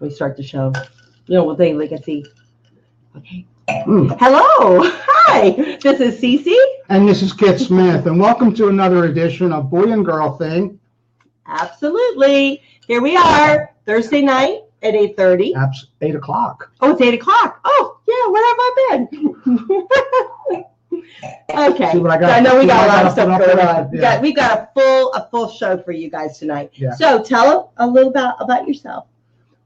We start the show. We'll think we can see. Okay. Hello. Hi. This is Cece. And this is Kit Smith. And welcome to another edition of Boy and Girl Thing. Absolutely. Here we are. Thursday night at 8:30. 8 o'clock. Oh, it's 8 o'clock. Oh, yeah. Where have I been? Okay. See what I got? So I know we got a lot of stuff going on. Yeah. We got a full show for you guys tonight. Yeah. So tell a little about yourself.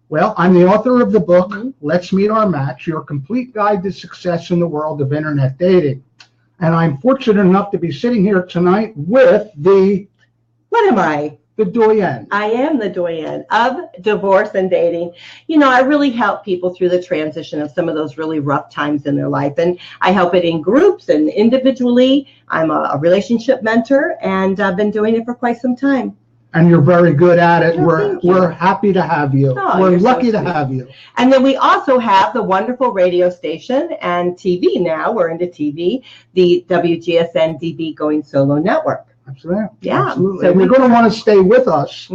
Well, I'm the author of the book, Let's Meet Our Match, Your Complete Guide to Success in the World of Internet Dating. And I'm fortunate enough to be sitting here tonight with What am I? The doyen. I am the doyen of divorce and dating. I really help people through the transition of some of those really rough times in their life. And I help it in groups and individually. I'm a relationship mentor, and I've been doing it for quite some time. And you're very good at it. Oh, we're happy to have you. We're lucky to have you. And then we also have the wonderful radio station and TV now. We're into TV, the WGSN-DB Going Solo Network. Absolutely. Yeah. Absolutely. So you're going to want to stay with us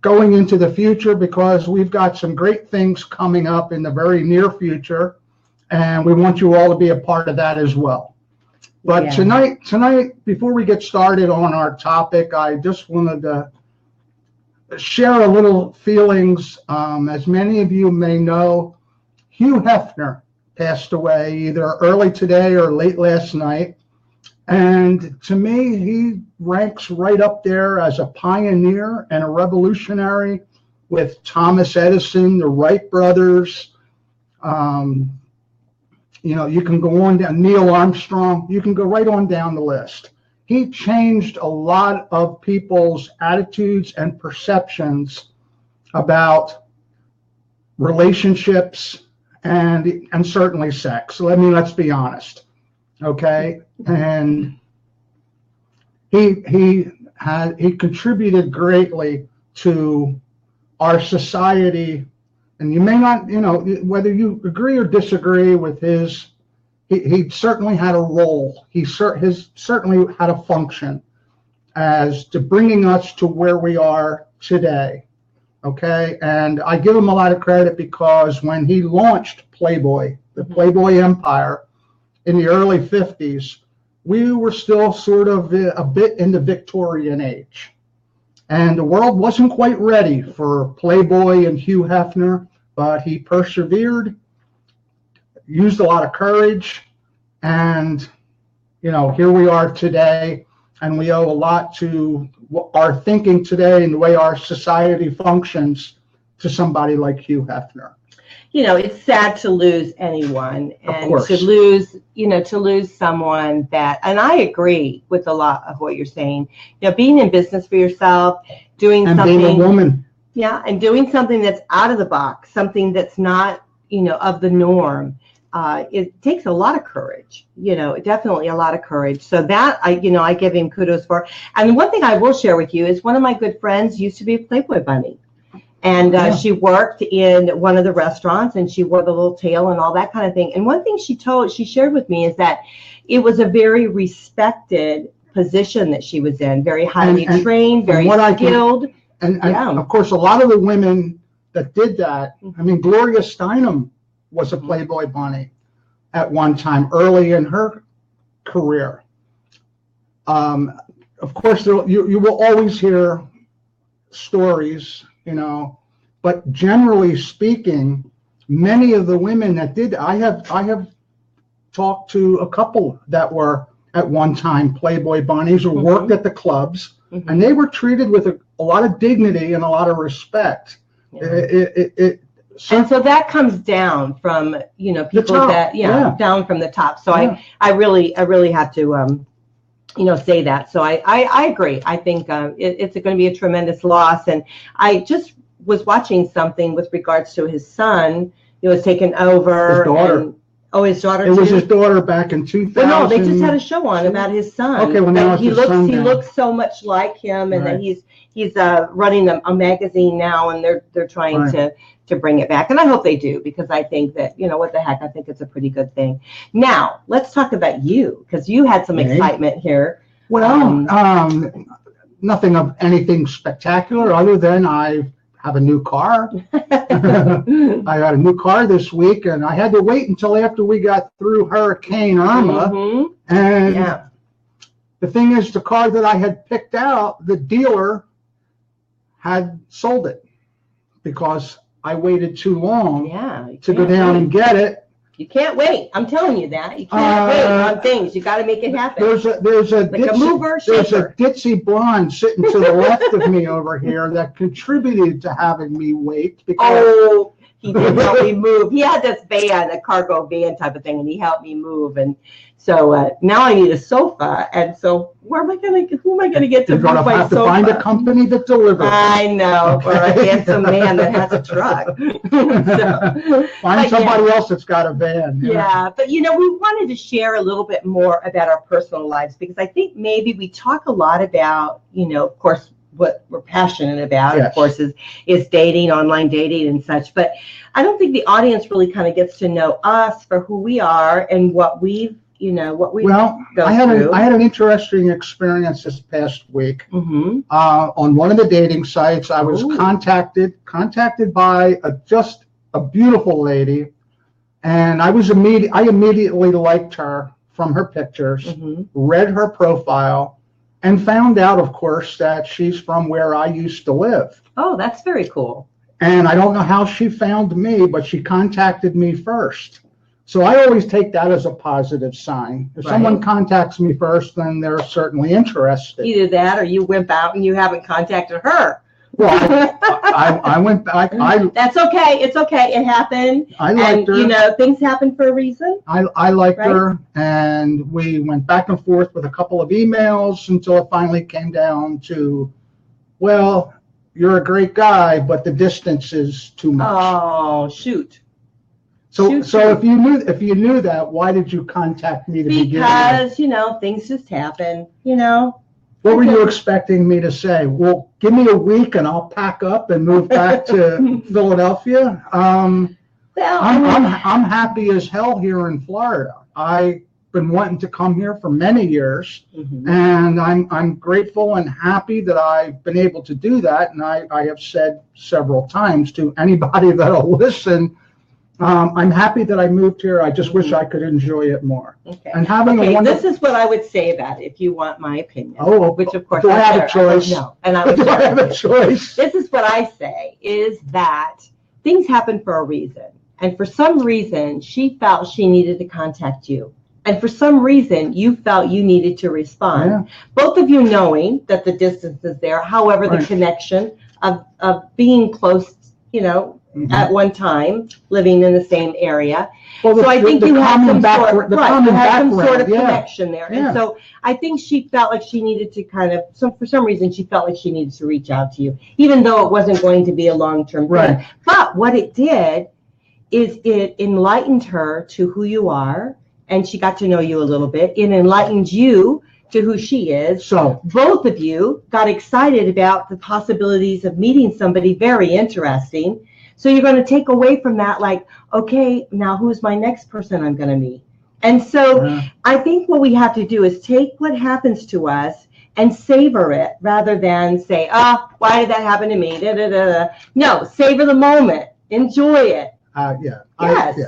going into the future, because we've got some great things coming up in the very near future, and we want you all to be a part of that as well. But tonight, before we get started on our topic, I just wanted to share a little feelings. As many of you may know, Hugh Hefner passed away either early today or late last night. And to me, he ranks right up there as a pioneer and a revolutionary with Thomas Edison, the Wright brothers. You can go on down, Neil Armstrong, you can go right on down the list. He changed a lot of people's attitudes and perceptions about relationships and certainly sex. Let's be honest. Okay. And he contributed greatly to our society. And you may not, whether you agree or disagree with he certainly had a role. He certainly had a function as to bringing us to where we are today. Okay. And I give him a lot of credit, because when he launched Playboy, the Playboy empire in the early 50s, we were still sort of a bit in the Victorian age. And the world wasn't quite ready for Playboy and Hugh Hefner, but he persevered, used a lot of courage, and, here we are today, and we owe a lot to our thinking today and the way our society functions to somebody like Hugh Hefner. It's sad to lose anyone, and to lose someone that, and I agree with a lot of what you're saying. Being in business for yourself, doing something, being a woman. Yeah, and doing something that's out of the box, something that's not, of the norm. It takes a lot of courage, definitely a lot of courage. So that I give him kudos for. And one thing I will share with you is one of my good friends used to be a Playboy bunny. And she worked in one of the restaurants, and she wore the little tail and all that kind of thing. And one thing she shared with me is that it was a very respected position that she was in, very highly trained, very skilled. And of course, a lot of the women that did that, Gloria Steinem was a Playboy bunny at one time, early in her career. Of course, you will always hear stories, but generally speaking, many of the women that did, I have talked to a couple that were at one time Playboy bunnies or worked at the clubs, and they were treated with a lot of dignity and a lot of respect. And so that comes down from, people down from the top. So I really have to, say that. So I agree. I think it's going to be a tremendous loss. And I just was watching something with regards to his son. He was taken over. His daughter. His daughter. It was his daughter back in 2000. Well, no, they just had a show on about his son. Okay, well now he looks so much like him, and that he's running a magazine now, and they're trying to bring it back, and I hope they do, because I think that what the heck, I think it's a pretty good thing. Now let's talk about you, because you had some excitement here. Well, nothing of anything spectacular, other than I have a new car. I got a new car this week, and I had to wait until after we got through Hurricane Irma. Mhm. And Yeah. the thing is, the car that I had picked out, the dealer had sold it because I waited too long Yeah. you to go can't down wait. and get it. You can't wait. I'm telling you that. You can't wait on things. You got to make it happen. There's a Like a mover there's a shaker. ditzy blonde sitting to the left of me over here that contributed to having me wait because Oh, he did help me move. He had this van, a cargo van type of thing, and he helped me move. And so now I need a sofa. And so who am I going to get to you're move going to my have sofa? to find a company that delivers. I know, or a Okay. handsome man that has a truck. So, Find but somebody else that's got a van. yeah, but we wanted to share a little bit more about our personal lives because I think maybe we talk a lot about, of course, what we're passionate about, Yes. of course, is dating, online dating and such. But I don't think the audience really kind of gets to know us for who we are and what we've, Well, go I had through. an interesting experience this past week. Mm-hmm. On one of the dating sites. I was Ooh. contacted by just a beautiful lady, and I immediately liked her from her pictures, Mm-hmm. read her profile, and found out, of course, that she's from where I used to live. Oh, that's very cool. And I don't know how she found me, but she contacted me first. So I always take that as a positive sign. If Right. someone contacts me first, then they're certainly interested. Either that or you wimp out and you haven't contacted her. Well, I went back. That's okay. It's okay. It happened. I liked And, her. things happen for a reason. I liked Right. her, and we went back and forth with a couple of emails until it finally came down to, well, you're a great guy, but the distance is too much. Oh, shoot. So shoot, so shoot. if you knew that, why did you contact me to begin with? Because, things just happen, What were you expecting me to say? Well, give me a week and I'll pack up and move back to Philadelphia. Well, I'm happy as hell here in Florida. I've been wanting to come here for many years, Mhm. and I'm grateful and happy that I've been able to do that. And I have said several times to anybody that'll listen, I'm happy that I moved here. I just wish I could enjoy it more. Okay. And having a Okay, wonderful. this is what I would say about it, if you want my opinion. Oh, which of course do I have a would choice? know, and I would Do I share have it. a choice? This is what I say, is that things happen for a reason. And for some reason, she felt she needed to contact you. And for some reason, you felt you needed to respond. Yeah. Both of you knowing that the distance is there, however, the Right. connection of being close, Mhm. at one time, living in the same area. Well, So I think you had some sort, the right, common you had some sort of background, yeah. connection there. Yeah. And so I think she felt like she needed to for some reason, she felt like she needed to reach out to you, even though it wasn't going to be a long-term thing. Right. But what it did is it enlightened her to who you are, and she got to know you a little bit. It enlightened you to who she is. So, Both of you got excited about the possibilities of meeting somebody very interesting. So you're going to take away from that, like, okay, now who's my next person I'm going to meet? And so I think what we have to do is take what happens to us and savor it rather than say, why did that happen to me? Da, da, da, da. No, savor the moment. Enjoy it. yeah. Yes, Yeah.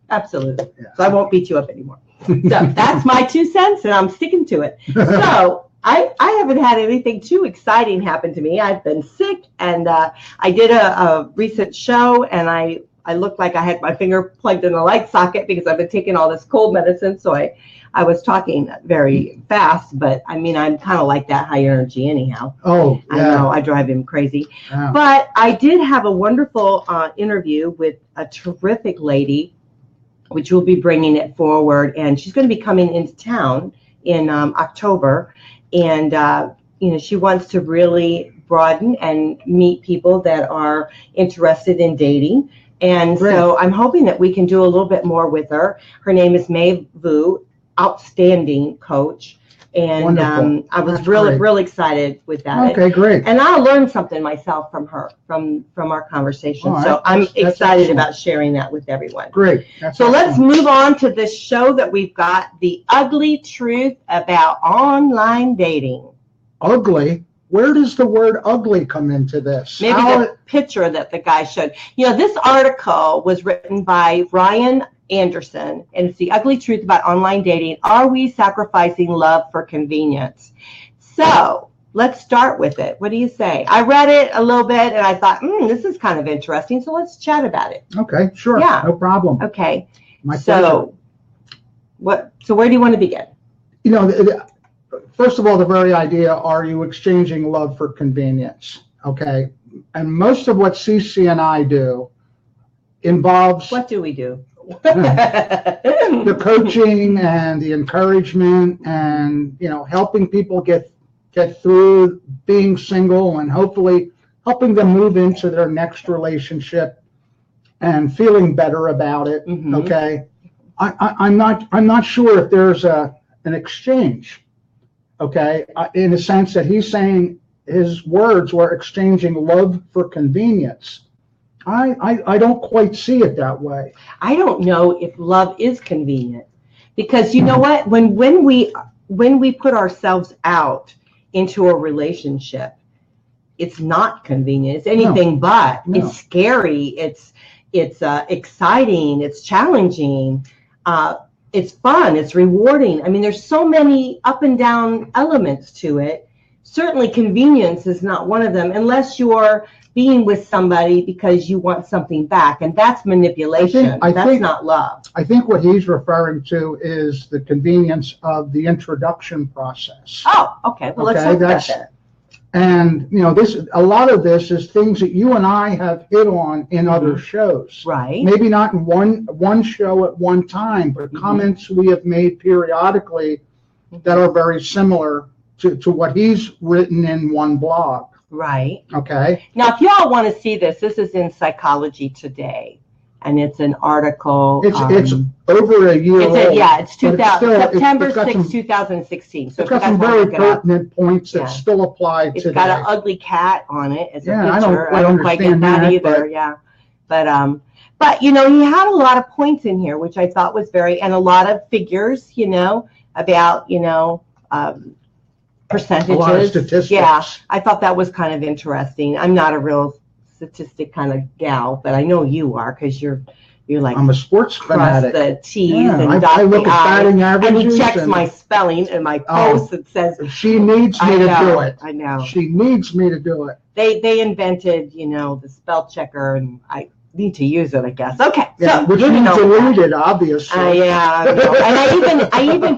absolutely. Yeah. So I won't beat you up anymore. So that's my 2 cents, and I'm sticking to it. So I haven't had anything too exciting happen to me. I've been sick, and I did a recent show, and I looked like I had my finger plugged in a light socket because I've been taking all this cold medicine. So I was talking very fast, but I mean, I'm kind of like that high energy anyhow. Oh, I yeah. know, I drive him crazy. Yeah. But I did have a wonderful interview with a terrific lady, which will be bringing it forward. And she's going to be coming into town in October. And, she wants to really broaden and meet people that are interested in dating. And Great. so I'm hoping that we can do a little bit more with her. Her name is May Vu, outstanding coach. And Wonderful. I was That's really, great. really excited with that. Okay, great. And I learned something myself from her, from our conversation. All right. So I'm That's excited excellent. about sharing that with everyone. Great. That's So let's excellent. move on to this show that we've got, The Ugly Truth About Online Dating. Ugly. where does the word ugly come into this? Maybe the picture that the guy showed. This article was written by Ryan Anderson, and it's The Ugly Truth About Online Dating. Are we sacrificing love for convenience? So let's start with it. What do you say? I read it a little bit, and I thought, this is kind of interesting, so let's chat about it. Okay, sure. Yeah. No problem. Okay. My pleasure. So where do you want to begin? First of all, the very idea, are you exchanging love for convenience? Okay. And most of what CC and I do involves... What do we do? The coaching and the encouragement and, helping people get through being single and hopefully helping them move into their next relationship and feeling better about it. Mm-hmm. Okay. I'm not sure if there's an exchange. Okay, in the sense that he's saying his words were exchanging love for convenience. I don't quite see it that way. I don't know if love is convenient, because you know what? When we put ourselves out into a relationship, it's not convenient. It's anything but. No. It's scary. It's exciting. It's challenging. It's fun. It's rewarding. I mean, there's so many up and down elements to it. Certainly convenience is not one of them, unless you're being with somebody because you want something back, and that's manipulation. That's not love. I think what he's referring to is the convenience of the introduction process. Oh, okay. Well, let's talk about that. And, a lot of this is things that you and I have hit on in other shows. Right. Maybe not in one show at one time, but comments we have made periodically that are very similar to what he's written in one blog. Right. Okay. Now, if y'all want to see this is in Psychology Today, and it's an article. It's over a year old. It's September 6, 2016. So it's got some very pertinent points that still apply today. It's got an ugly cat on it as a picture. I don't quite get that either. But he had a lot of points in here, which I thought was and a lot of figures, about percentages. A lot of statistics. Yeah, I thought that was kind of interesting. I'm not a real statistic kind of gal, but I know you are, because you're like, I'm a sports fanatic. Cross the T's and I look at batting averages, and he checks my spelling and my posts and says she needs me to do it. I know she needs me to do it. They invented the spell checker, and I need to use it, I guess. Okay, so which you deleted, obviously. Yeah, and I even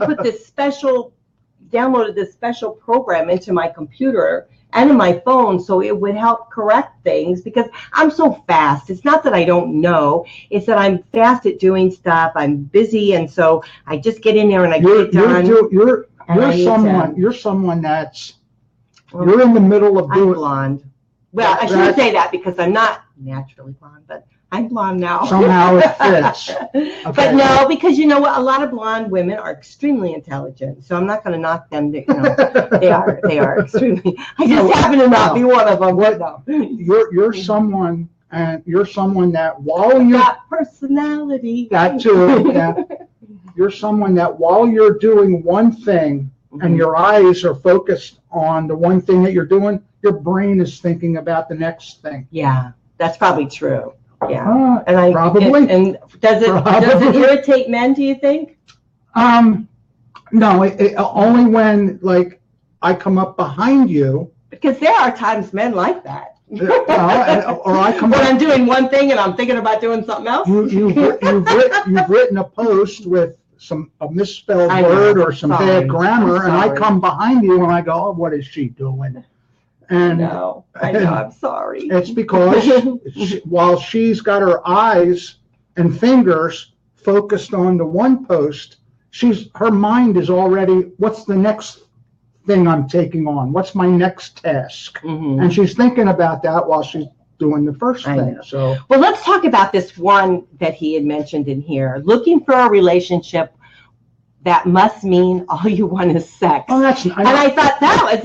downloaded this special program into my computer and in my phone, so it would help correct things, because I'm so fast. It's not that I don't know, it's that I'm fast at doing stuff. I'm busy, and so I just get in there and I get it done. You're someone that's you're in the middle of doing. I'm blonde. Well, I shouldn't say that, because I'm not naturally blonde, but I'm blonde now. Somehow it fits. Okay. But no, because you know what? A lot of blonde women are extremely intelligent, so I'm not going to knock them. They are extremely. I just happen to not be one of them. You're someone, and you're someone that while you're got personality. That too. Yeah. You're someone that while you're doing one thing and your eyes are focused on the one thing that you're doing, your brain is thinking about the next thing. Yeah, that's probably true. Yeah, probably. Does it irritate men, do you think? No, only when I come up behind you. Because there are times men like that. Or I come when I'm doing one thing and I'm thinking about doing something else. You've written a post with a misspelled word or some bad grammar, and I come behind you and I go, "Oh, what is she doing?" And I know, I'm sorry. It's because while she's got her eyes and fingers focused on the one post, her mind is already, what's the next thing I'm taking on? What's my next task? Mm-hmm. And she's thinking about that while she's doing the first thing. So, well, let's talk about this one that he had mentioned in here. Looking for a relationship that must mean all you want is sex. Oh, I thought that was,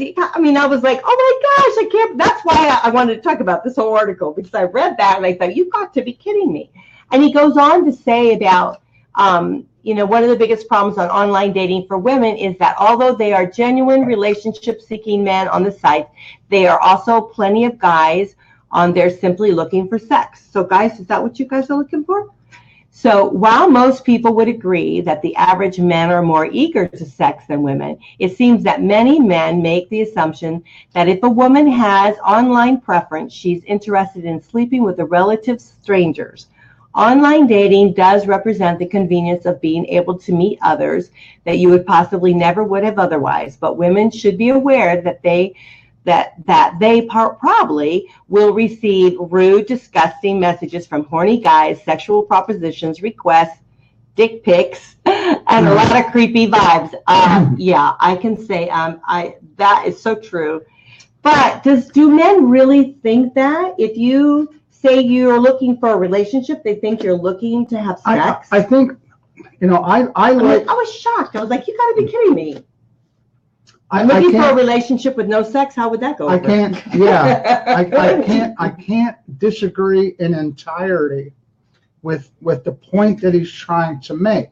I was like, oh my gosh, I can't. That's why I wanted to talk about this whole article, because I read that and I thought, you've got to be kidding me. And he goes on to say about, one of the biggest problems on online dating for women is that although they are genuine relationship-seeking men on the site, there are also plenty of guys on there simply looking for sex. So guys, is that what you guys are looking for? So while most people would agree that the average men are more eager to sex than women, it seems that many men make the assumption that if a woman has online preference, she's interested in sleeping with a relative strangers. Online dating does represent the convenience of being able to meet others that you would possibly never would have otherwise, but women should be aware that they probably will receive rude, disgusting messages from horny guys, sexual propositions, requests, dick pics, and a lot of creepy vibes. Yeah, I can say that is so true. But do men really think that? If you say you're looking for a relationship, they think you're looking to have sex? I think, I was shocked. I was like, you got to be kidding me. I'm looking for a relationship with no sex. How would that go? I can't disagree in entirety with the point that he's trying to make,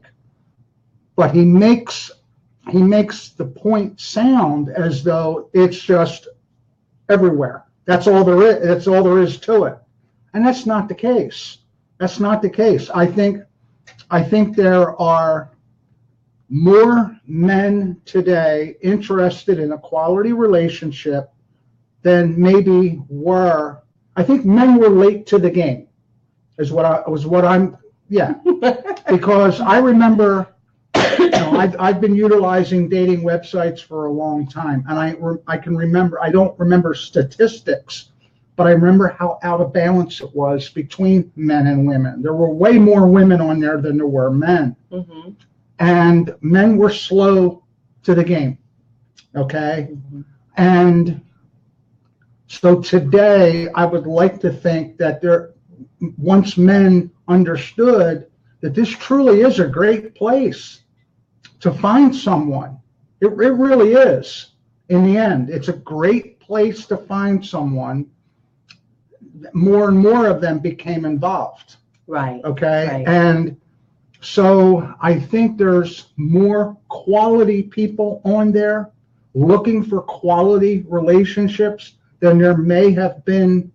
but he makes the point sound as though it's just everywhere. That's all there is. That's all there is to it, and that's not the case. That's not the case. I think there are more men today interested in a quality relationship than maybe were. I think men were late to the game, because I remember, I've been utilizing dating websites for a long time, and I can remember. I don't remember statistics, but I remember how out of balance it was between men and women. There were way more women on there than there were men. Mm-hmm. And men were slow to the game, okay? Mm-hmm. And so today, I would like to think that once men understood that this truly is a great place to find someone. It really is. In the end, it's a great place to find someone. More and more of them became involved. Right. Okay? Right. And so I think there's more quality people on there looking for quality relationships than there may have been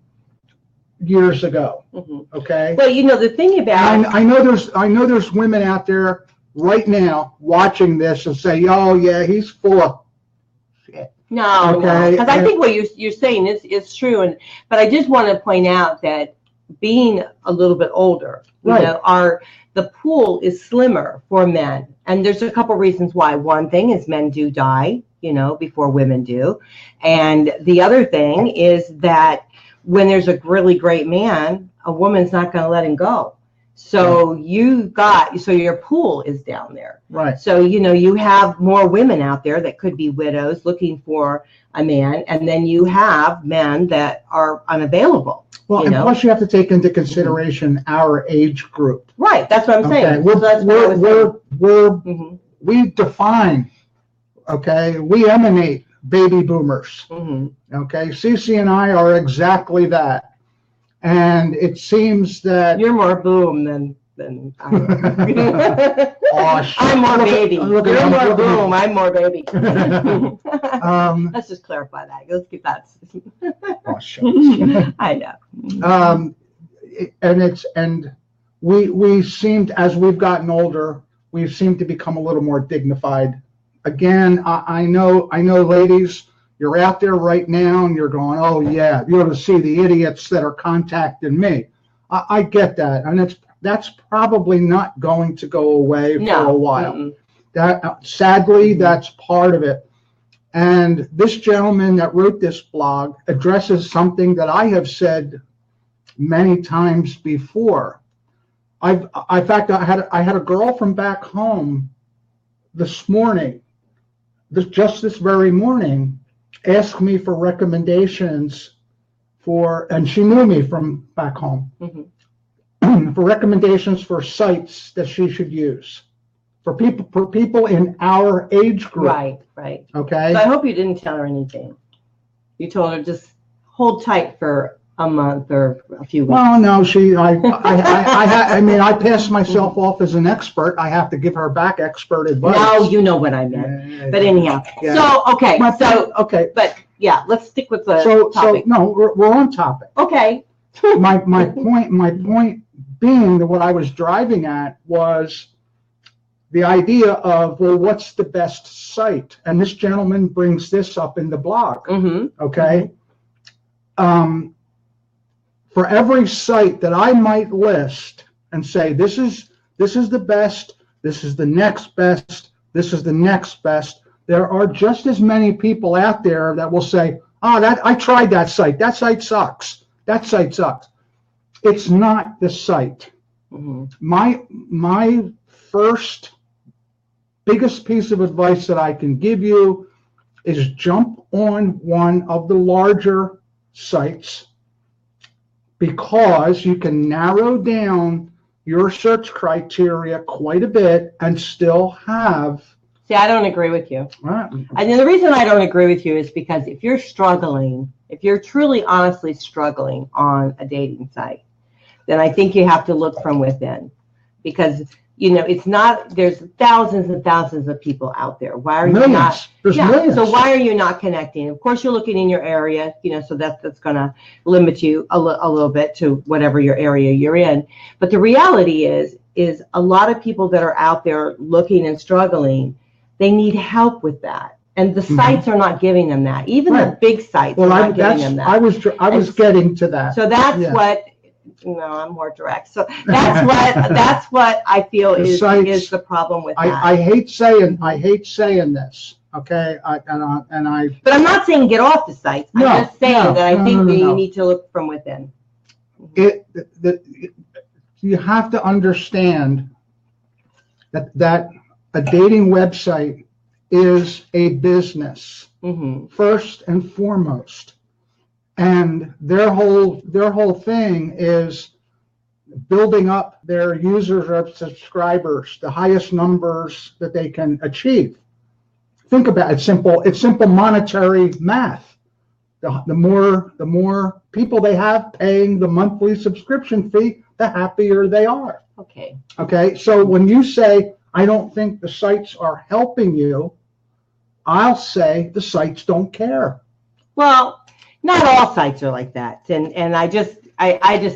years ago. Mm-hmm. Okay. Well, the thing about I know there's women out there right now watching this and say, "Oh yeah, he's full of shit." No, okay. Because I think what you're saying is true, but I just want to point out that being a little bit older, the pool is slimmer for men, and there's a couple reasons why. One thing is men do die, before women do, and the other thing is that when there's a really great man, a woman's not going to let him go. So your pool is down there. Right. So, you have more women out there that could be widows looking for a man, and then you have men that are unavailable. Well, and plus you have to take into consideration our age group. Right. That's what I'm saying. We define, we emanate baby boomers. Mm-hmm. Okay. Cece and I are exactly that. And it seems that you're more boom than I am. I'm more baby. You're more boom. I'm more baby. Let's just clarify that. Let's keep that. I know. And we seemed, as we've gotten older, we've seemed to become a little more dignified. Again, I know, ladies. You're out there right now and you're going, oh yeah, you ought to see the idiots that are contacting me. I get that. And that's probably not going to go away for a while. Mm-mm. That sadly, that's part of it. And this gentleman that wrote this blog addresses something that I have said many times before. In fact, I had a girl from back home this morning, just this very morning, asked me for recommendations and she knew me from back home, mm-hmm. for recommendations for sites that she should use for people in our age group. Right. Okay. So I hope you didn't tell her anything. You told her just hold tight for a month or a few weeks. Well, no, I mean, I passed myself off as an expert. I have to give her back expert advice. No, you know what I meant. But anyhow, Yeah. so, okay, Okay. but yeah, let's stick with the So topic. no, we're on topic. Okay. My point being that what I was driving at was the idea of, well, what's the best site? And this gentleman brings this up in the blog. Mm-hmm. Okay. For every site that I might list and say, this is the best, this is the next best, this is the next best, there are just as many people out there that will say, I tried that site. That site sucks. That site sucks. It's not the site. Mm-hmm. My first biggest piece of advice that I can give you is jump on one of the larger sites, because you can narrow down your search criteria quite a bit and still have. See, I don't agree with you. Right. And the reason I don't agree with you is because if you're struggling, if you're truly honestly struggling on a dating site, then I think you have to look from within, because it's not, there's thousands and thousands of people out there. Why are you not? There's millions. So why are you not connecting? Of course, you're looking in your area, so that's going to limit you a little bit to whatever your area you're in. But the reality is a lot of people that are out there looking and struggling, they need help with that. And the sites are not giving them that. Even the big sites are not giving them that. I was getting to that. So that's what. No, I'm more direct. So that's what I feel is the problem with that. I hate saying this. Okay, but I'm not saying get off the sites. I'm just saying that I think that you need to look from within. You have to understand that a dating website is a business, first and foremost. And their whole thing is building up their users or subscribers, the highest numbers that they can achieve. Think about it. It's simple monetary math. The more people they have paying the monthly subscription fee, the happier they are. Okay. Okay. So when you say, I don't think the sites are helping you, I'll say the sites don't care. Well, not all sites are like that, and I just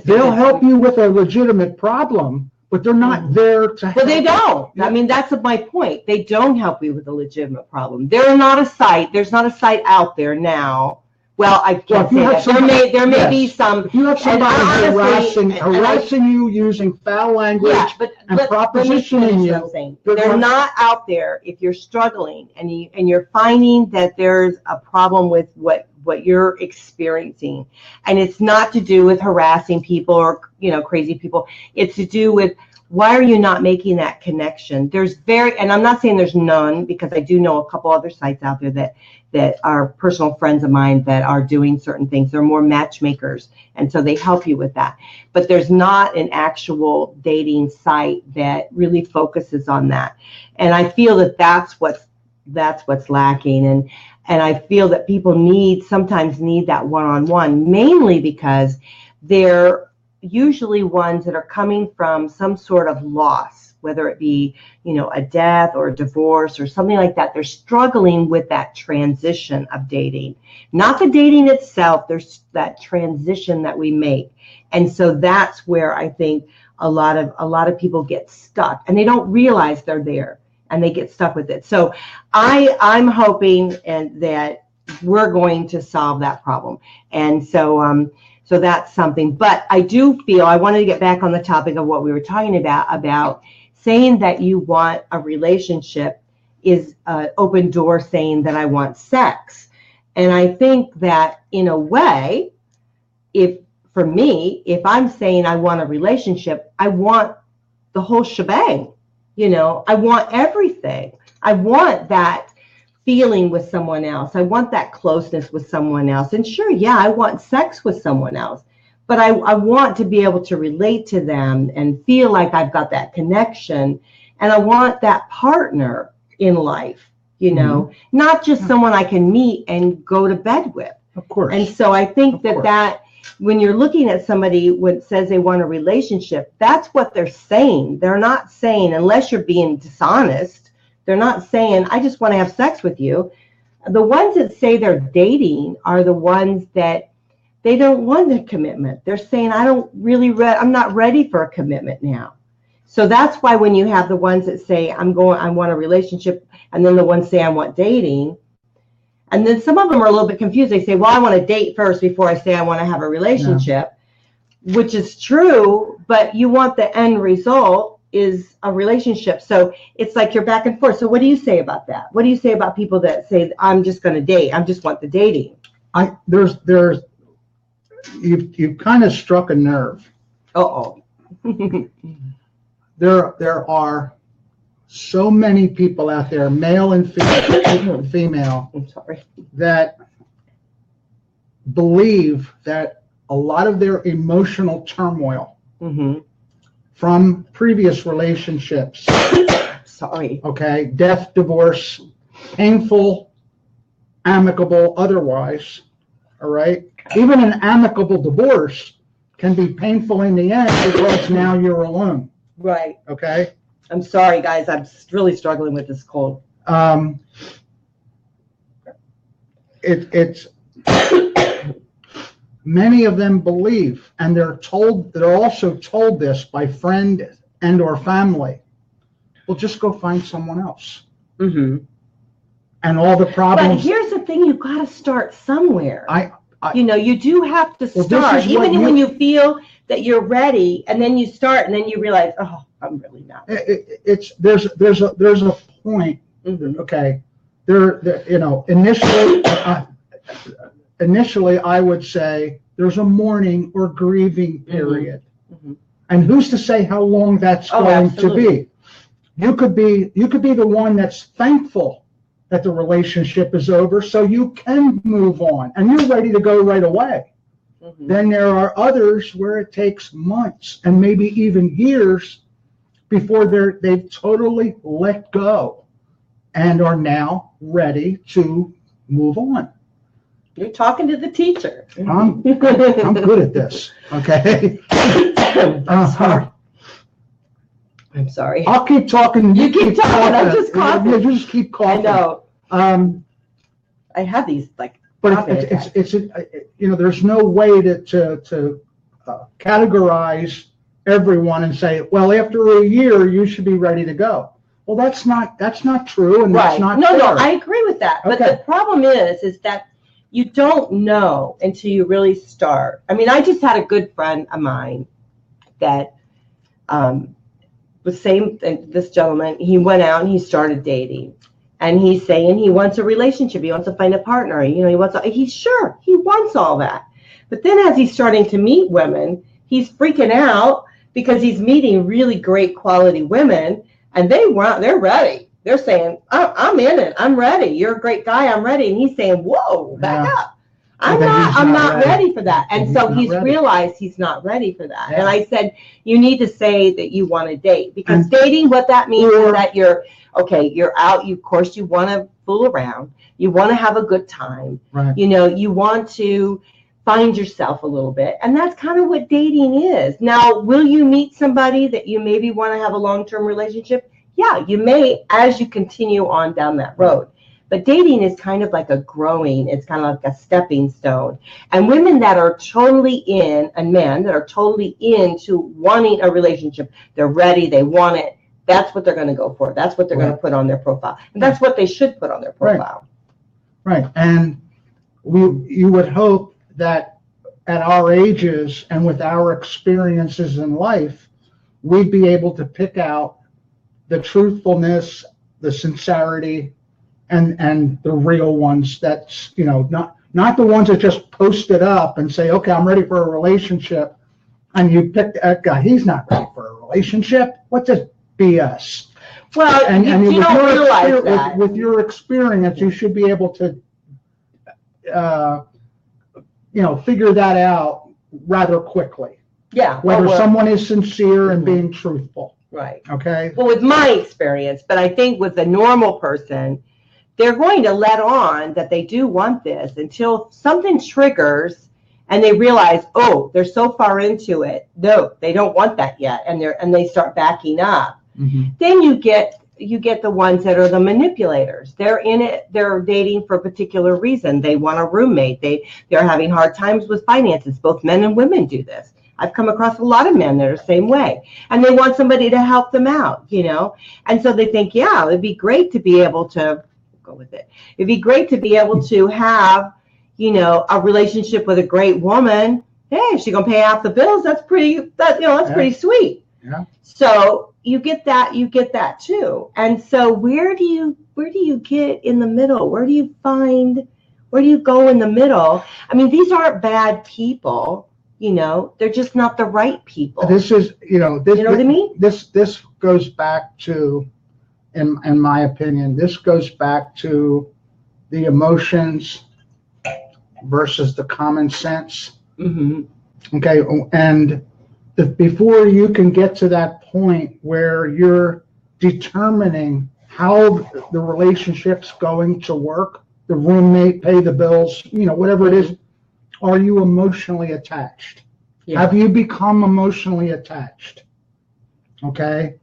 they'll help you with a legitimate problem, but they're not there to help. Well, they don't. I mean, that's my point. They don't help you with a legitimate problem. There's not a site out there now. Well, I can't say that. There may be some. If you have somebody harassing you using foul language and propositioning you, they're not out there. If you're struggling and you're finding that there's a problem with what you're experiencing, and it's not to do with harassing people or crazy people. It's to do with, why are you not making that connection? And I'm not saying there's none, because I do know a couple other sites out there that are personal friends of mine that are doing certain things. They're more matchmakers, and so they help you with that. But there's not an actual dating site that really focuses on that. And I feel that that's what's lacking. And I feel that people sometimes need that one-on-one, mainly because they're usually ones that are coming from some sort of loss, whether it be, a death or a divorce or something like that. They're struggling with that transition of dating, not the dating itself. There's that transition that we make. And so that's where I think a lot of people get stuck, and they don't realize they're there, and they get stuck with it. So I'm hoping that we're going to solve that problem. And so that's something. But I do feel, I wanted to get back on the topic of what we were talking about saying that you want a relationship is an open door saying that I want sex. And I think that in a way, if I'm saying I want a relationship, I want the whole shebang. I want everything. I want that feeling with someone else. I want that closeness with someone else. And sure, I want sex with someone else, but I want to be able to relate to them and feel like I've got that connection. And I want that partner in life, not just someone I can meet and go to bed with. Of course. And so I think that when you're looking at somebody when it says they want a relationship, that's what they're saying. They're not saying, unless you're being dishonest, they're not saying, I just want to have sex with you. The ones that say they're dating are the ones that they don't want a commitment. They're saying, I'm not ready for a commitment now. So that's why when you have the ones that say, I want a relationship, and then the ones say, I want dating. And then some of them are a little bit confused. They say, well, I want to date first before I say I want to have a relationship, which is true, but you want the end result is a relationship. So it's like you're back and forth. So what do you say about that? What do you say about people that say, I'm just going to date, I just want the dating? You've kind of struck a nerve. There are so many people out there, male and female, I'm sorry, that believe that a lot of their emotional turmoil from previous relationships, okay, death, divorce, painful, amicable, otherwise, all right, even an amicable divorce can be painful in the end because now you're alone. Right. Okay. I'm sorry, guys. I'm really struggling with this cold. It's many of them believe, and they're also told this by friend and or family. Well, just go find someone else. And all the problems. But here's the thing: you got to start somewhere. You do have to start, well, even when you feel that you're ready, and then you start, and then you realize, oh, I'm really not. There's a point. Okay, initially I would say there's a mourning or grieving period, and who's to say how long that's going to be? You could be the one that's thankful that the relationship is over, so you can move on, and you're ready to go right away. Then there are others where it takes months and maybe even years before they've totally let go and are now ready to move on. You're talking to the teacher. I'm good at this. Okay. I'm sorry. I'll keep talking. You keep talking. I'm just coughing. You just keep coughing. I know. I have these but it's there's no way to categorize everyone and say, well, after a year you should be ready to go. Well, that's not true, and that's not fair. No, I agree with that. But the problem is that you don't know until you really start. I mean, I just had a good friend of mine that was saying, this gentleman, he went out and he started dating. And he's saying he wants a relationship. He wants to find a partner. He wants all that. But then as he's starting to meet women, he's freaking out because he's meeting really great quality women, and they're ready. They're saying, I'm in it. I'm ready. You're a great guy. I'm ready. And he's saying, whoa, back up. I'm not ready for that. And so he's realized he's not ready for that. Yeah. And I said, you need to say that you want to date, because dating, what that means is that you're out. Of course, you want to fool around. You want to have a good time. Right. You want to find yourself a little bit. And that's kind of what dating is. Now, will you meet somebody that you maybe want to have a long-term relationship? Yeah, you may, as you continue on down that road. But dating is kind of like it's kind of like a stepping stone. And women that are totally in, and men that are totally into wanting a relationship, they're ready, they want it, that's what they're going to go for. That's what they're going to put on their profile. And that's what they should put on their profile. Right. And you would hope that at our ages and with our experiences in life, we'd be able to pick out the truthfulness, the sincerity, and the real ones. That's, not the ones that just post it up and say, okay, I'm ready for a relationship, and you pick that guy, he's not ready for a relationship. What's this BS? Well, and you don't realize that. With your experience, you should be able to figure that out rather quickly. Yeah. Whether someone is sincere and being truthful. Right. Okay. Well, with my experience, but I think with a normal person, they're going to let on that they do want this until something triggers, and they realize, oh, they're so far into it. No, they don't want that yet, and they start backing up. Mm-hmm. Then you get the ones that are the manipulators. They're in it. They're dating for a particular reason. They want a roommate. They're having hard times with finances. Both men and women do this. I've come across a lot of men that are the same way, and they want somebody to help them out, And so they think, yeah, it'd be great to be able to go with it. It'd be great to be able to have, a relationship with a great woman. Hey, if she's gonna pay half the bills, that's pretty sweet. Yeah. So you get that too. And so where do you get in the middle? Where do you go in the middle? I mean, these aren't bad people, they're just not the right people. This is, you know what I mean? This goes back to, in my opinion, this goes back to the emotions versus the common sense. Mm-hmm. Okay, and before you can get to that point where you're determining how the relationship's going to work, the roommate, pay the bills, whatever it is, are you emotionally attached? Yeah. Have you become emotionally attached? Okay.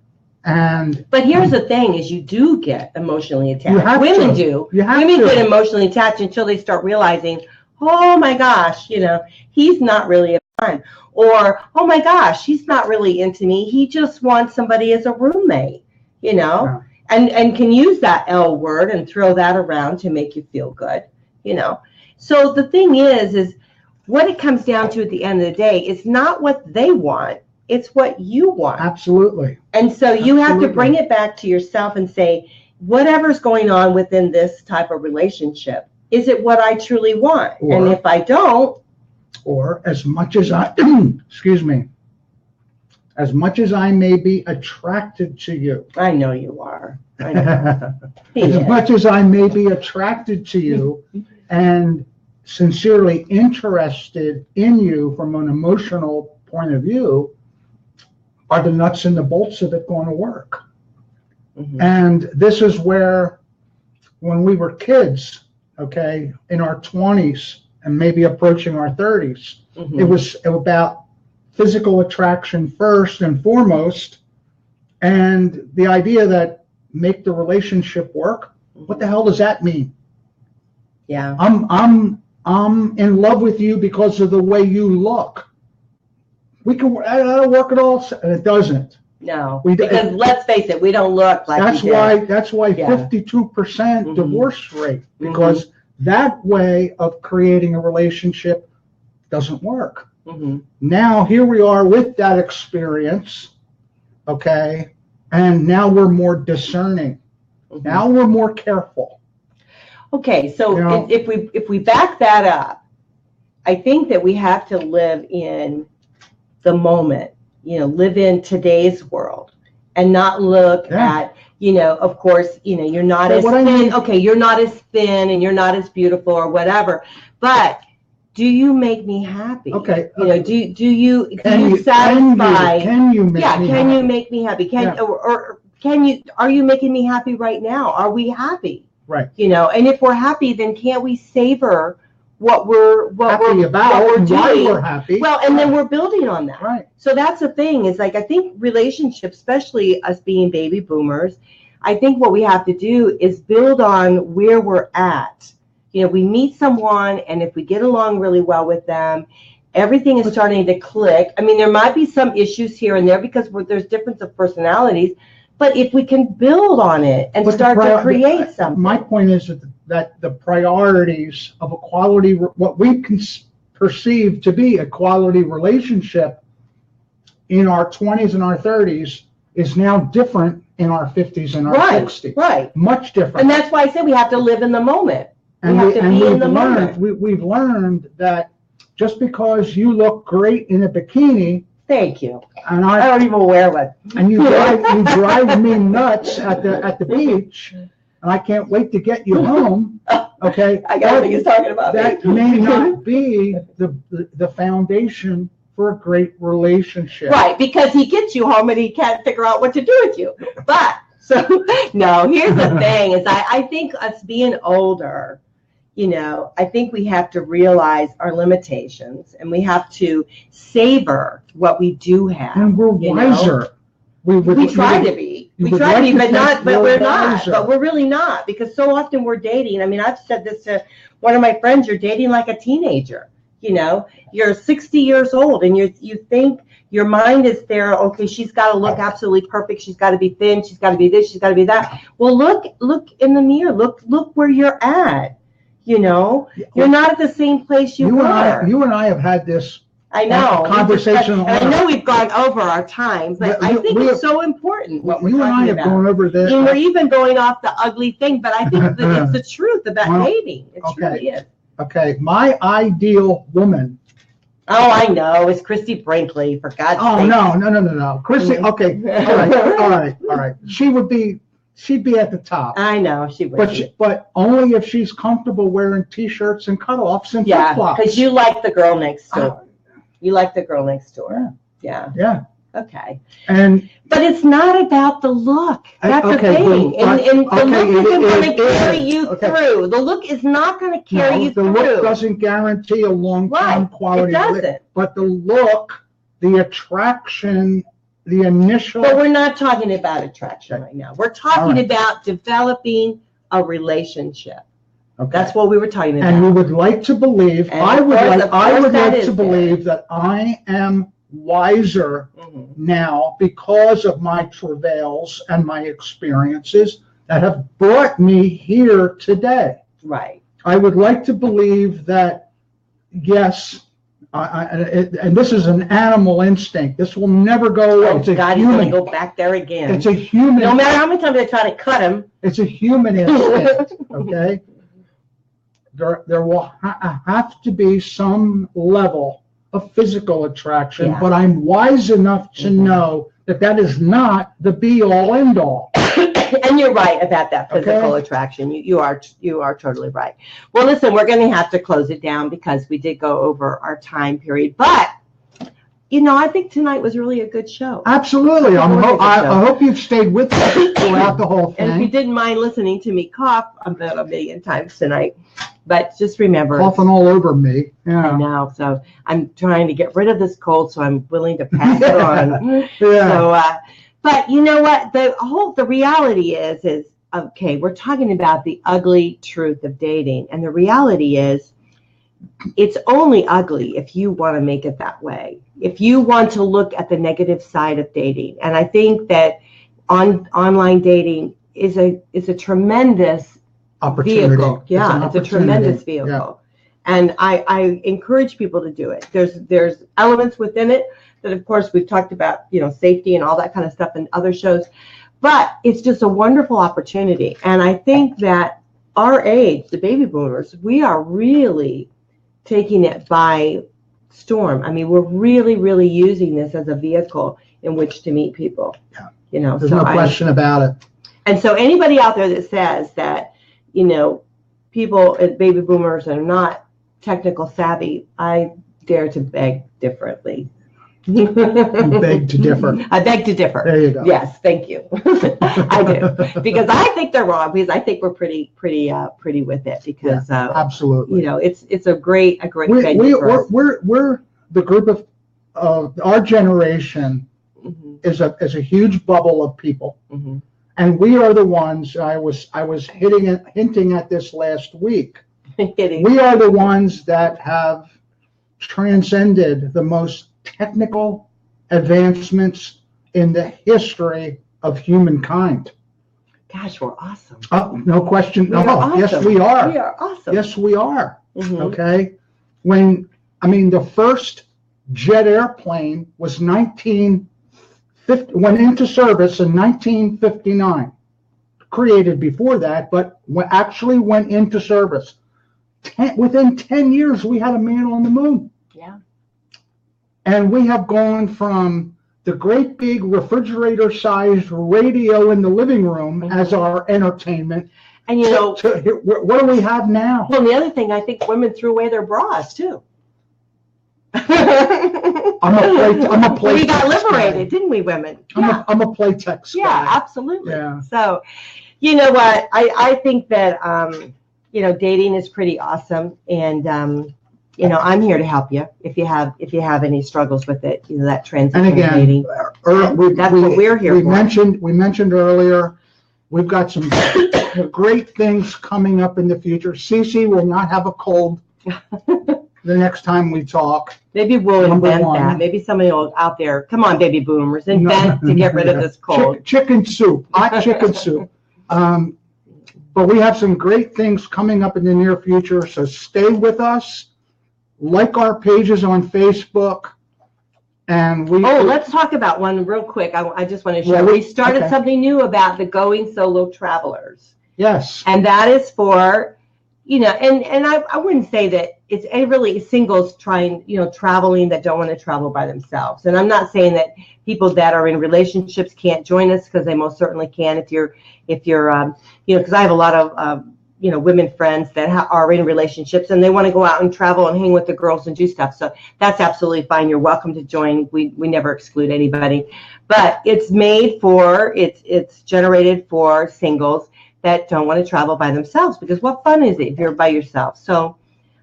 But here's the thing: is you do get emotionally attached. Women do. Women get emotionally attached until they start realizing, oh my gosh, he's not really a friend, or oh my gosh, he's not really into me. He just wants somebody as a roommate, Yeah. and can use that L word and throw that around to make you feel good, So the thing is what it comes down to at the end of the day is not what they want. It's what you want. Absolutely. And so you have to bring it back to yourself and say, whatever's going on within this type of relationship, is it what I truly want? And if I don't. Or as much as I, excuse me, as much as I may be attracted to you. I know you are. I know. As much as I may be attracted to you and sincerely interested in you from an emotional point of view, are the nuts and the bolts of it going to work? Mm-hmm. And this is where, when we were kids, okay, in our 20s and maybe approaching our 30s, mm-hmm. It was about physical attraction first and foremost, and the idea that make the relationship work. What the hell does that mean? Yeah, I'm in love with you because of the way you look. That'll work at all, and it doesn't. No, because let's face it, we don't look like. That's why 52% divorce rate, because that way of creating a relationship doesn't work. Mm-hmm. Now here we are with that experience, okay, and now we're more discerning. Mm-hmm. Now we're more careful. Okay, so if we back that up, I think that we have to live in the moment, live in today's world, and not look at, of course, you're not as thin. Okay, you're not as thin and you're not as beautiful or whatever, but do you make me happy? Okay. Do you satisfy? Can you make me happy? Can you make me happy? Or are you making me happy right now? Are we happy? Right. And if we're happy, then can't we savor what we're happy about, what we're doing? Why we're happy. Well, and then we're building on that. Right. So that's the thing, is like, I think relationships, especially us being baby boomers, I think what we have to do is build on where we're at. We meet someone, and if we get along really well with them, everything is starting to click. I mean, there might be some issues here and there because there's difference of personalities, but if we can build on it and start to create something. My point is that the priorities of a quality, what we can perceive to be a quality relationship in our 20s and our 30s is now different in our 50s and our 60s. Right. Much different. And that's why I said we have to live in the moment. We've learned that just because you look great in a bikini. Thank you. And I don't even wear one. And you drive me nuts at the beach, and I can't wait to get you home. Okay. I got what he's talking about. That may not be the foundation for a great relationship. Right, because he gets you home and he can't figure out what to do with you. But no, here's the thing: is I think us being older, I think we have to realize our limitations, and we have to savor what we do have. And we're wiser. We try to be. We try to be, but we're not. But we're really not, because so often we're dating. I mean, I've said this to one of my friends, you're dating like a teenager. You're 60 years old, and you think your mind is there. Okay, she's got to look absolutely perfect. She's got to be thin. She's got to be this. She's got to be that. Well, look in the mirror. Look where you're at. You're not at the same place you were. You and I have had this. I know. Conversation. I know we've gone over our time, but I think it's so important what we're talking about. You and I have gone over this. And we're even going off the ugly thing, but I think that it's the truth about dating. It truly is. Okay, my ideal woman. Oh, I know. It's Christy Brinkley, for God's sake. Oh, no. Christy, okay. All right. She'd be at the top. I know, she would. But only if she's comfortable wearing T-shirts and cutoffs and flip-flops. Because you like the girl next door. You like the girl next door. Yeah. Okay. But it's not about the look. That's the thing. And the look isn't going to carry you through. The look is not going to carry you through. The look doesn't guarantee a long-term quality. It doesn't. But the look, the attraction, the initial. But we're not talking about attraction right now. We're talking about developing a relationship. Okay. That's what we were talking about. And we would like to believe, I would like to believe that I am wiser now because of my travails and my experiences that have brought me here today. Right. I would like to believe that, yes, and this is an animal instinct. This will never go away. Oh, God, he's going to go back there again. It's a human. No matter how many times I try to cut him. It's a human instinct, okay? There will have to be some level of physical attraction, but I'm wise enough to know that is not the be-all, end-all. And you're right about that physical attraction. You are totally right. Well, listen, we're going to have to close it down because we did go over our time period. But, I think tonight was really a good show. Absolutely. I hope you've stayed with us throughout the whole thing. And if you didn't mind listening to me cough about 1 million times tonight. But just remember. Coughing all over me. Yeah. I know. So I'm trying to get rid of this cold, so I'm willing to pass it on. So, but you know what? The reality is okay, we're talking about the ugly truth of dating. And the reality is it's only ugly if you want to make it that way. If you want to look at the negative side of dating. And I think that online dating is a tremendous opportunity. Vehicle. Yeah, it's a tremendous vehicle. Yeah. And I encourage people to do it. There's elements within it that, of course, we've talked about, safety and all that kind of stuff in other shows. But it's just a wonderful opportunity. And I think that our age, the baby boomers, we are really taking it by storm. I mean, we're really, really using this as a vehicle in which to meet people. Yeah. There's no question about it. And so anybody out there that says that, people, baby boomers are not technical savvy, I dare to beg differently. You beg to differ. I beg to differ. There you go. Yes, thank you. I do, because I think they're wrong. Because I think we're pretty with it. Because absolutely, it's a great venue for us. We're the group of our generation is a huge bubble of people, and we are the ones. I was hinting at this last week. We are the ones that have transcended the most technical advancements in the history of humankind. Gosh, we're awesome. No question. Awesome. Yes, we are. We are awesome. Yes, we are. Okay. The first jet airplane was went into service in 1959. Created before that, but actually went into service. Within 10 years, we had a man on the moon. Yeah. And we have gone from the great big refrigerator-sized radio in the living room as our entertainment. And what do we have now? Well, the other thing, I think women threw away their bras too. I'm a play. We got liberated, didn't we, women? Yeah. I'm a Playtex guy. Yeah, absolutely. Yeah. So, you know what? I think that dating is pretty awesome, and I'm here to help you if you have any struggles with it. That transition And again, dating. That's what we're here for. We mentioned earlier, we've got some great things coming up in the future. Cece will not have a cold the next time we talk. Maybe we'll invent that. Maybe somebody will out there, come on, baby boomers, invent to get rid of this cold. Chicken soup, hot chicken soup. But we have some great things coming up in the near future, so stay with us. Like our pages on Facebook. And let's talk about one real quick. I just want to share. We started something new about the Going Solo Travelers. Yes. And that is for, and I wouldn't say that it's really singles trying, traveling that don't want to travel by themselves. And I'm not saying that people that are in relationships can't join us, because they most certainly can if you're because I have a lot of, women friends that are in relationships and they want to go out and travel and hang with the girls and do stuff. So that's absolutely fine. You're welcome to join. We never exclude anybody, but it's it's generated for singles that don't want to travel by themselves, because what fun is it if you're by yourself? So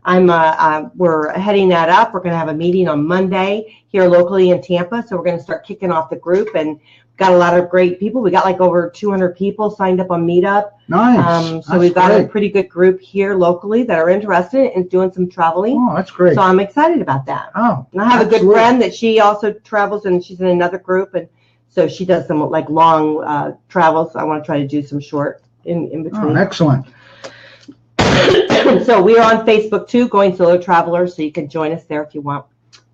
we're heading that up. We're going to have a meeting on Monday here locally in Tampa. So we're going to start kicking off the group, and got a lot of great people. We got like over 200 people signed up on Meetup. Nice. So we've got a pretty good group here locally that are interested in doing some traveling. Oh, that's great. So I'm excited about that. Oh, and I have a good friend that she also travels, and she's in another group, and so she does some like long travels. I want to try to do some short in between. Oh, excellent. So we are on Facebook too, Going Solo Travelers, so you can join us there if you want.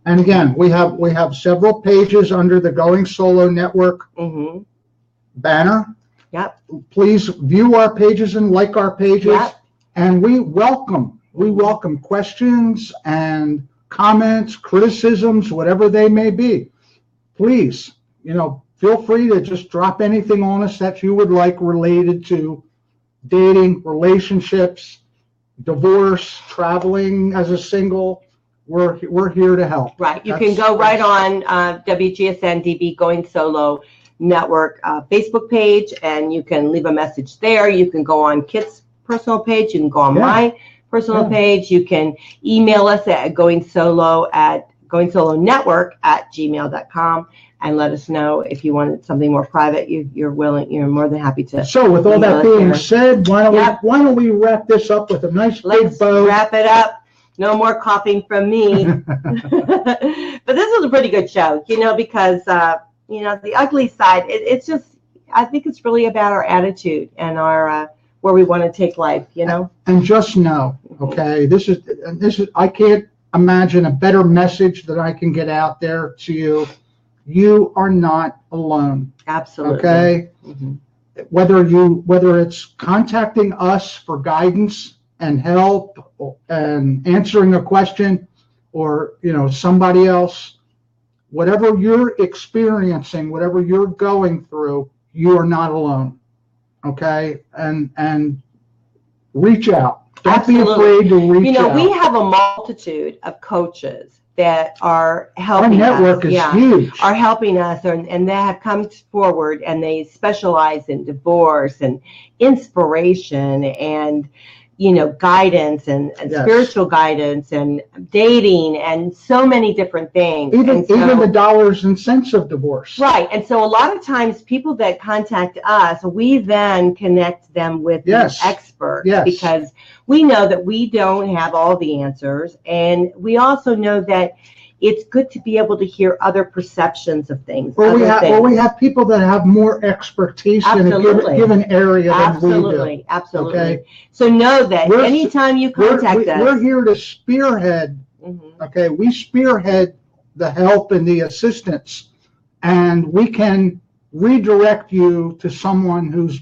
And again, we have several pages under the Going Solo Network banner. Yep. Please view our pages and like our pages. Yep. And we welcome questions and comments, criticisms, whatever they may be. Please, feel free to just drop anything on us that you would like related to dating, relationships, divorce, traveling as a single. We're here to help. Right. You can go right on WGSN-DB Going Solo Network Facebook page, and you can leave a message there. You can go on Kit's personal page. You can go on my personal page. You can email us at goingsolonetwork@gmail.com and let us know if you wanted something more private. You're more than happy to. So with all that being said, why don't we wrap this up with a nice big bow? Let's wrap it up. No more coughing from me. But this was a pretty good show, because, the ugly side, it's just, I think it's really about our attitude and our, where we want to take life, And just know, okay, this is, I can't imagine a better message that I can get out there to you. You are not alone. Absolutely. Okay. Mm-hmm. Whether it's contacting us for guidance and help and answering a question, or somebody else, whatever you're experiencing, whatever you're going through, you are not alone. Okay. And reach out. Don't be afraid to reach out. We have a multitude of coaches that are helping us. Our network is huge. Are helping us, and they have come forward, and they specialize in divorce and inspiration and guidance and spiritual guidance and dating and so many different things. Even the dollars and cents of divorce. Right. And so a lot of times people that contact us, we then connect them with the expert, because we know that we don't have all the answers. And we also know that it's good to be able to hear other perceptions of things. We have people that have more expertise in a given area than we do. Absolutely. Okay? So know that anytime you contact us. We're here to spearhead. Okay, we spearhead the help and the assistance, and we can redirect you to someone who's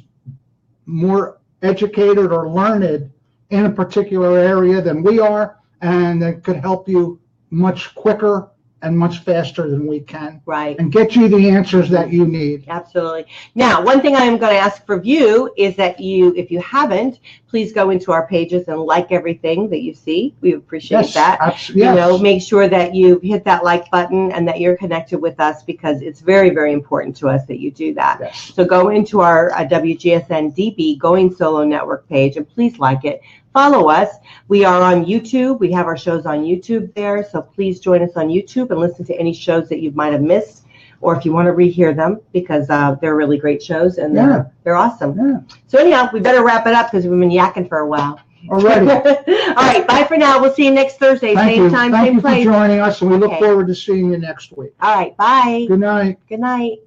more educated or learned in a particular area than we are, and that could help you much quicker and much faster than we can. Right. And get you the answers that you need. Absolutely. Now, one thing I am going to ask for you is that if you haven't, please go into our pages and like everything that you see. We appreciate that. Make sure that you hit that like button and that you're connected with us, because it's very, very important to us that you do that. Yes. So go into our WGSN-DB Going Solo Network page, and please like it. follow us. We are on YouTube. We have our shows on YouTube there. So please join us on YouTube and listen to any shows that you might have missed, or if you want to rehear them, because they're really great shows and they're awesome. Yeah. So anyhow, we better wrap it up because we've been yakking for a while. All right. All right. Bye for now. We'll see you next Thursday. Same time, Thank same you place. for joining us, and we look Okay. forward to seeing you next week. All right. Bye. Good night. Good night.